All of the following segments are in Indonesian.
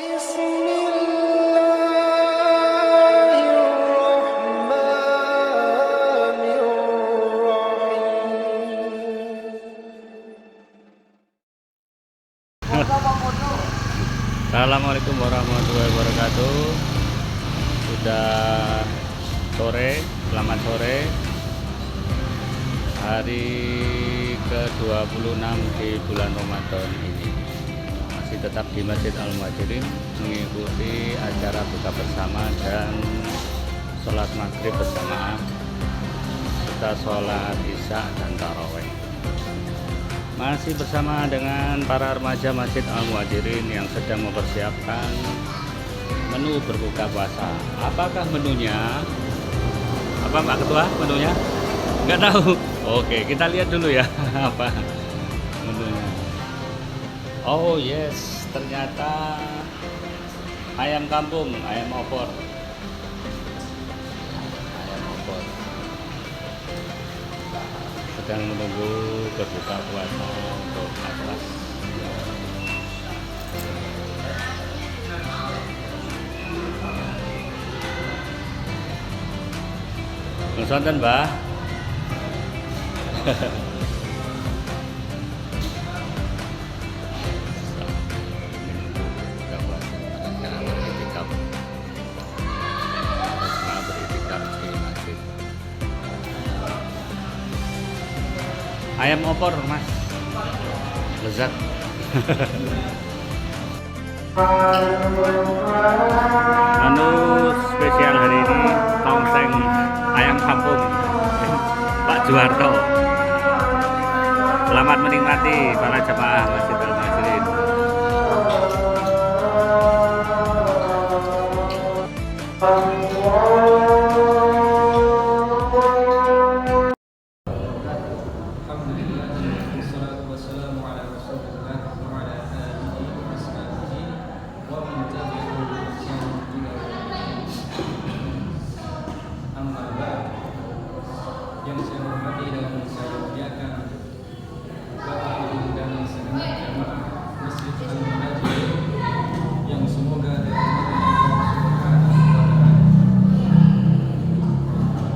Assalamualaikum warahmatullahi wabarakatuh. Sudah sore, selamat sore. Hari ke-26 di bulan Ramadan ini. Masih tetap di Masjid Al-Muhajirin mengikuti acara buka bersama dan sholat maghrib berjamaah serta sholat isya dan taraweh. Masih bersama dengan para remaja Masjid Al-Muhajirin yang sedang mempersiapkan menu berbuka puasa. Apakah menunya? Apa Pak Ketua menunya? Nggak tahu. Oke, kita lihat dulu ya apa menunya. Oh yes, ternyata ayam kampung, ayam opor. Sedang menunggu berbuka puasa untuk atas. Nusantara Mbah. Ayam opor Mas, lezat. Menu spesial hari ini tongseng ayam kampung Pak Juwarto. Selamat menikmati para jemaah Masjid Al-Muhajirin. Yang saya hormati dan saya muliakan Bapak Ibu dan segenap jamaah Masjid Al-Muhajirin yang semoga dari Allah Subhanahu wa Ta'ala,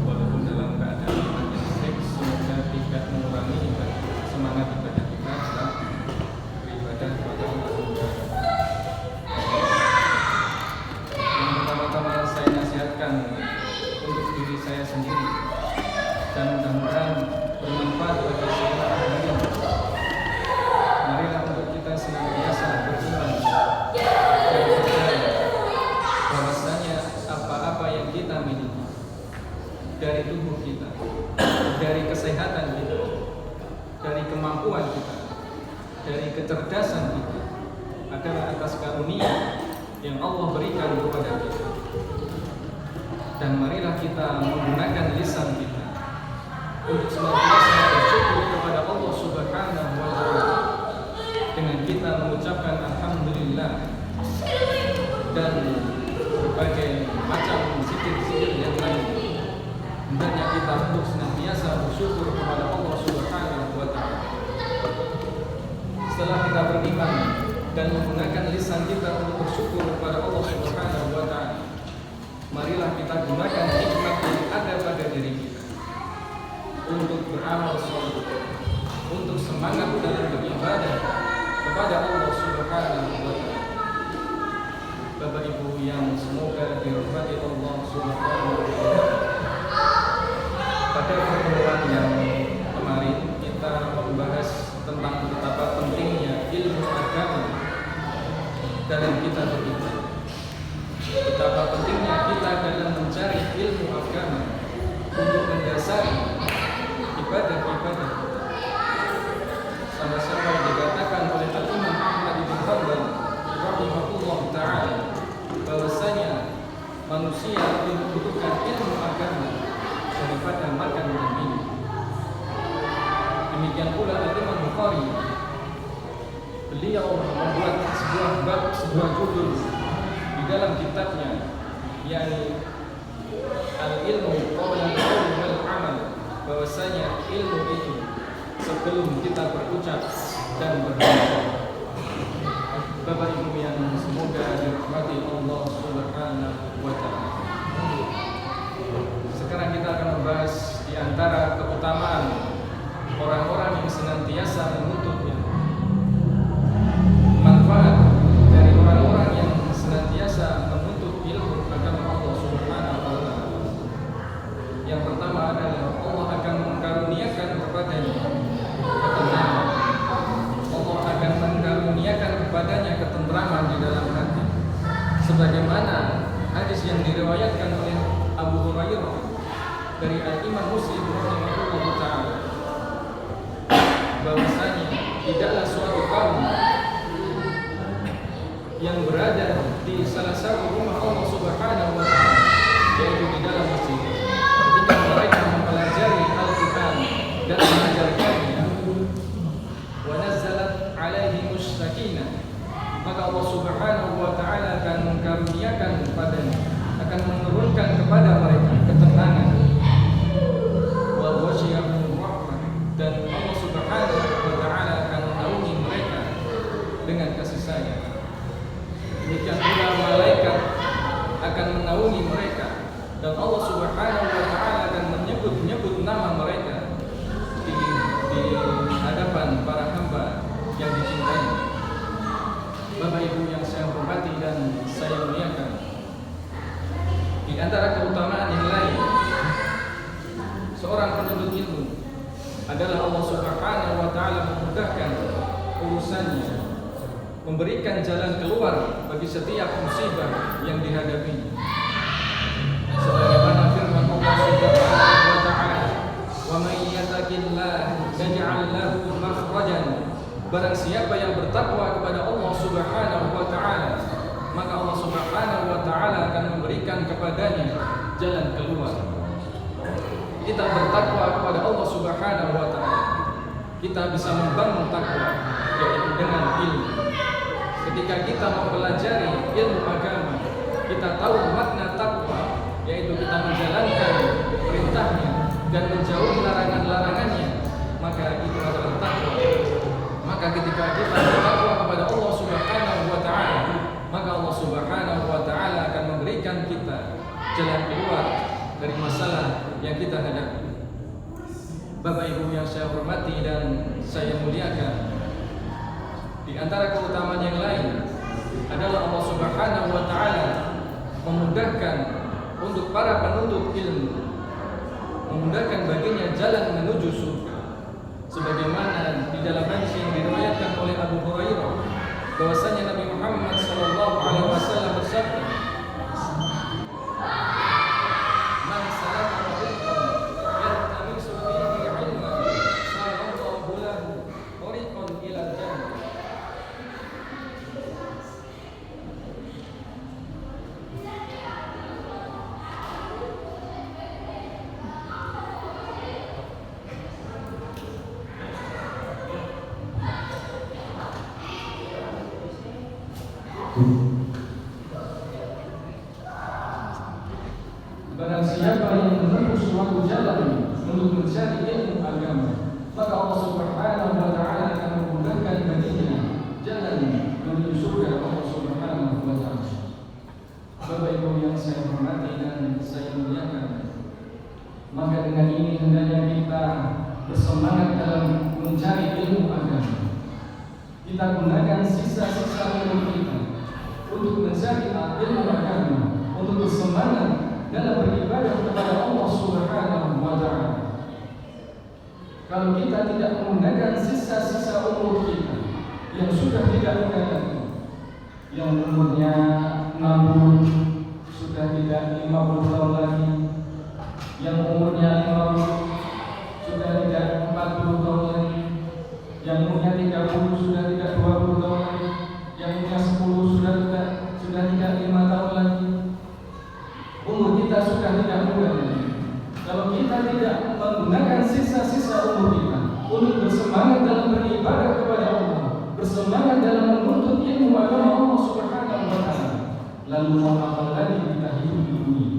walaupun dalam keadaan yang baik, semoga tidak mengurangi semangat ibadah kita dalam beribadah kepada Allah Subhanahu wa Ta'ala. Yang pertama-tama saya nasihatkan untuk diri saya sendiri dan mudah-mudahan bermanfaat bagi semua hadirin. Marilah untuk kita senantiasa beriman dan percaya bahwasanya apa-apa yang kita miliki dari tubuh kita, dari kesehatan kita, dari kemampuan kita, dari kecerdasan kita adalah atas karunia yang Allah berikan kepada kita. Dan marilah kita menggunakan lisan kita untuk senantiasa bersyukur kepada Allah Subhanahu wa Ta'ala dengan kita mengucapkan alhamdulillah dan berbagai macam zikir-zikir yang lain. Hendaknya kita untuk senantiasa bersyukur kepada Allah Subhanahu wa Ta'ala. Setelah kita beriman dan menggunakan lisan kita untuk bersyukur kepada Allah Subhanahu wa Ta'ala, marilah kita gunakan nikmat yang ada pada diri kita untuk beramal soleh, untuk semangat dalam beribadah kepada Allah Subhanahu wa Ta'ala. Bapak Ibu yang semoga dirahmati Allah Subhanahu wa Ta'ala, pada pertemuan yang kemarin kita membahas tentang betapa pentingnya ilmu agama dalam kita beribadah, betapa pentingnya kita dalam mencari ilmu agama untuk mendasari ibadah-ibadah. Sama-sama dikatakan oleh Al-Imam Ahmad bin Hanbal rahimahullah ta'ala bahwasanya manusia lebih membutuhkan ilmu agama daripada makan dan minum. Demikian pula Al-Imam Bukhari, beliau membuat sebuah judul di dalam kitabnya, yakni Al-Ilmu Qabla Al-Qawl wal Amal, bahwasanya ilmu itu sebelum kita berucap dan berdoa. Bapak Ibu yang semoga dalam hati. Sebagaimana hadis yang diriwayatkan oleh Abu Hurairah dari Al-Imam Muslim rahimahullah ta'ala, bahwasanya tidaklah suatu kaum yang berada di salah satu rumah Allah Subhanahu wa ta'ala, yaitu di dalam masjid, ketika mereka mempelajari Al-Quran dan mengajarkannya, wa nazzalat alaihimus sakinah, maka Allah Subhanahu wa ta'ala akan mengkaruniakan kepadanya, akan menurunkan kepada mereka ketenangan, wa ghasyiyahum rahmah, dan Allah Subhanahu wa ta'ala akan menaungi mereka dengan kasih sayang. Demikian pula malaikat akan menaungi mereka, dan Allah Subhanahu wa ta'ala akan menyebut nama mereka di hadapan para hamba yang dicintai. Bapak Ibu yang saya hormati dan saya muliakan, di antara keutamaan yang lain seorang penuntut ilmu adalah Allah Subhanahu wa ta'ala memudahkan urusannya, memberikan jalan keluar bagi setiap musibah yang dihadapinya. Sebagaimana firman Allah Subhanahu wa ta'ala, "Wa may yattaqillah yaj'al lahu makhrajan." Barang siapa yang bertakwa kepada Allah Subhanahu wa ta'ala, maka Allah Subhanahu wa ta'ala akan memberikan kepadanya jalan keluar. Kita bertakwa kepada Allah Subhanahu wa ta'ala, kita bisa membangun takwa, yaitu dengan ilmu. Ketika kita mempelajari ilmu agama, kita tahu makna takwa, yaitu kita menjalankan perintahnya dan menjauhi larangan-larangannya, maka itu adalah takwa. Maka ketika kita bertakwa kepada Allah Subhanahu wa ta'ala, maka Allah Subhanahu wa ta'ala akan memberikan kita jalan keluar dari masalah yang kita hadapi. Bapak Ibu yang saya hormati dan saya muliakan, di antara keutamaan yang lain adalah Allah Subhanahu wa ta'ala memudahkan untuk para penuntut ilmu, memudahkan baginya jalan menuju surga. Sebagaimana di dalam hadis yang diriwayatkan oleh Abu Hurairah, bahwasanya Nabi Muhammad sallallahu alaihi wasallam bersabda, "Man salaka tariqan yaltamisu fihi 'ilman, salallahu lahu tariqan ila al-jannah." Barang siapa yang menempuh suatu jalan untuk mencari ilmu agama, maka Allah Subhanahu wa ta'ala akan memudahkan baginya jalan menuju surga Allah Subhanahu wa ta'ala. Bapak Ibu yang saya hormati dan saya muliakan, maka dengan ini hendaknya kita bersemangat dalam mencari ilmu agama. Kita gunakan sisa-sisa umur kita untuk mencari ilmu agama, untuk bersemangat dalam beribadah kepada Allah Subhanahu wa ta'ala. Kalau kita tidak menggunakan sisa-sisa umur kita yang sudah tidak muda lagi, yang umurnya 60 sudah tidak 50 tahun lagi, yang umurnya 50 sudah tidak 40 tahun lagi, yang umurnya 30 sudah tidak 20 tahun lagi, yang umurnya 10 sudah tidak 5 tahun lagi. Umur kita sudah tidak muda lagi. Kalau kita tidak menggunakan sisa-sisa umur kita untuk bersemangat dalam beribadah kepada Allah, bersemangat dalam menuntut ilmu agama Allah Subhanahu wa ta'ala, lalu mau apa lagi kita hidup di dunia?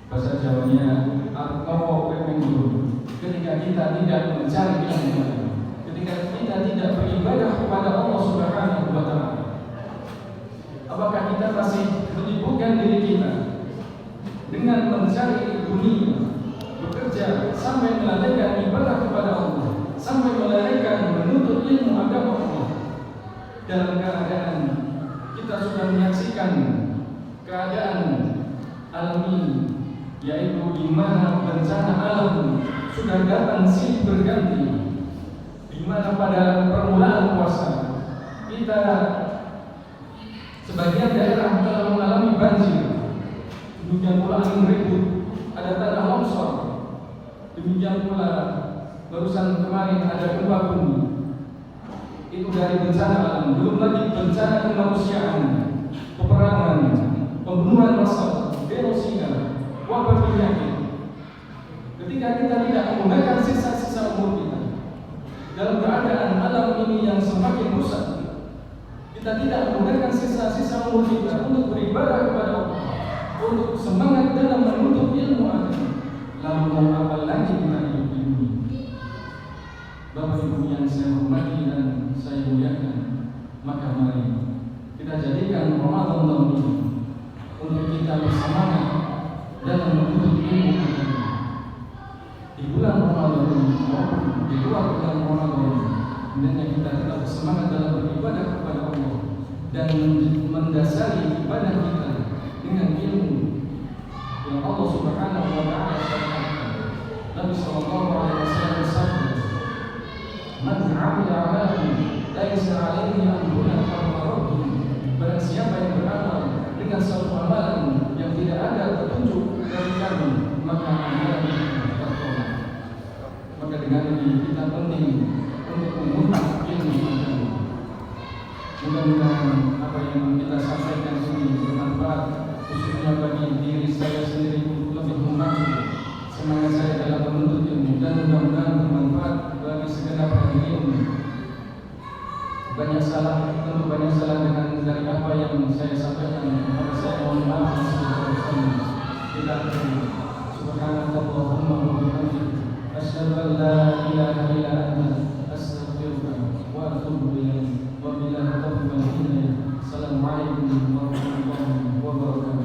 Bahasa Jawanya artowo pemenggur. Ketika kita tidak mencari ilmu agama, ketika kita tidak beribadah kepada Allah Subhanahu wa ta'ala, apakah kita masih menyibukkan diri kita dengan mencari dunia, bekerja sampai melalaikan ibadah kepada Allah, sampai melalaikan menuntut ilmu agama Allah, dalam keadaan kita sudah menyaksikan keadaan alami, yaitu di mana bencana alam sudah datang silih berganti, di mana pada permulaan puasa kita Demikian pula barusan kemarin ada gempa bumi, itu dari bencana alam, belum lagi bencana kemanusiaan, peperangan, pembunuhan massal, genosida, wabah penyakit. Ketika kita tidak menggunakan sisa-sisa umur kita dalam keadaan alam ini yang semakin rusak, kita tidak menggunakan sisa-sisa umur kita untuk beribadah kepada Allah, untuk semangat dalam menuntut ilmu agama, lalu mau apa lagi kita hidup di dunia? Bapak Ibu yang saya hormati dan saya muliakan, maka mari kita jadikan Ramadan tahun ini untuk kita bersemangat dalam menuntut ilmu agama. Di bulan Ramadan maupun di luar bulan Ramadan, hendaknya kita tetap bersemangat dalam beribadah kepada Allah dan mendasari ibadah kita dengan ilmu yang Allah Subhanahu wa taala syariatkan. Nabi sallallahu alaihi wasallam bersabda, "Man 'amila 'amalan laisa 'alaihi amruna fahuwa raddun." Barang siapa yang beramal dengan suatu amalan yang tidak ada petunjuk dari kami, maka amalan itu tertolak. Maka dengan ini kita penting untuk mengutak ilmu agama. Mudah-mudahan apa yang kita sampaikan ini bermanfaat, khususnya bagi diri saya sendiri untuk lebih memacu semangat saya dalam menuntut ilmu, dan mudah-mudahan bermanfaat bagi segenap hadirin. Banyak salah, tentu banyak salah dengan dari apa yang saya sampaikan, maka saya mohon maaf sebesar-besarnya. Kita akhiri. Subhanallahumma wa bihamdika, asyhadu an la ilaha illa anta, astaghfiruka wa atubu ilaik. Wabillahi taufiq wal hidayah. Assalamualaikum warahmatullahi wabarakatuh.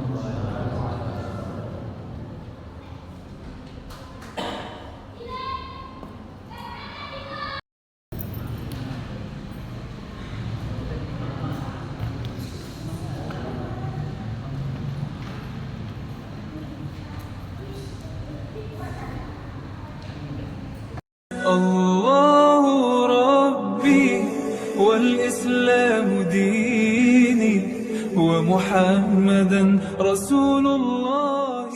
الله ربي والإسلام ديني ومحمدا رسول الله.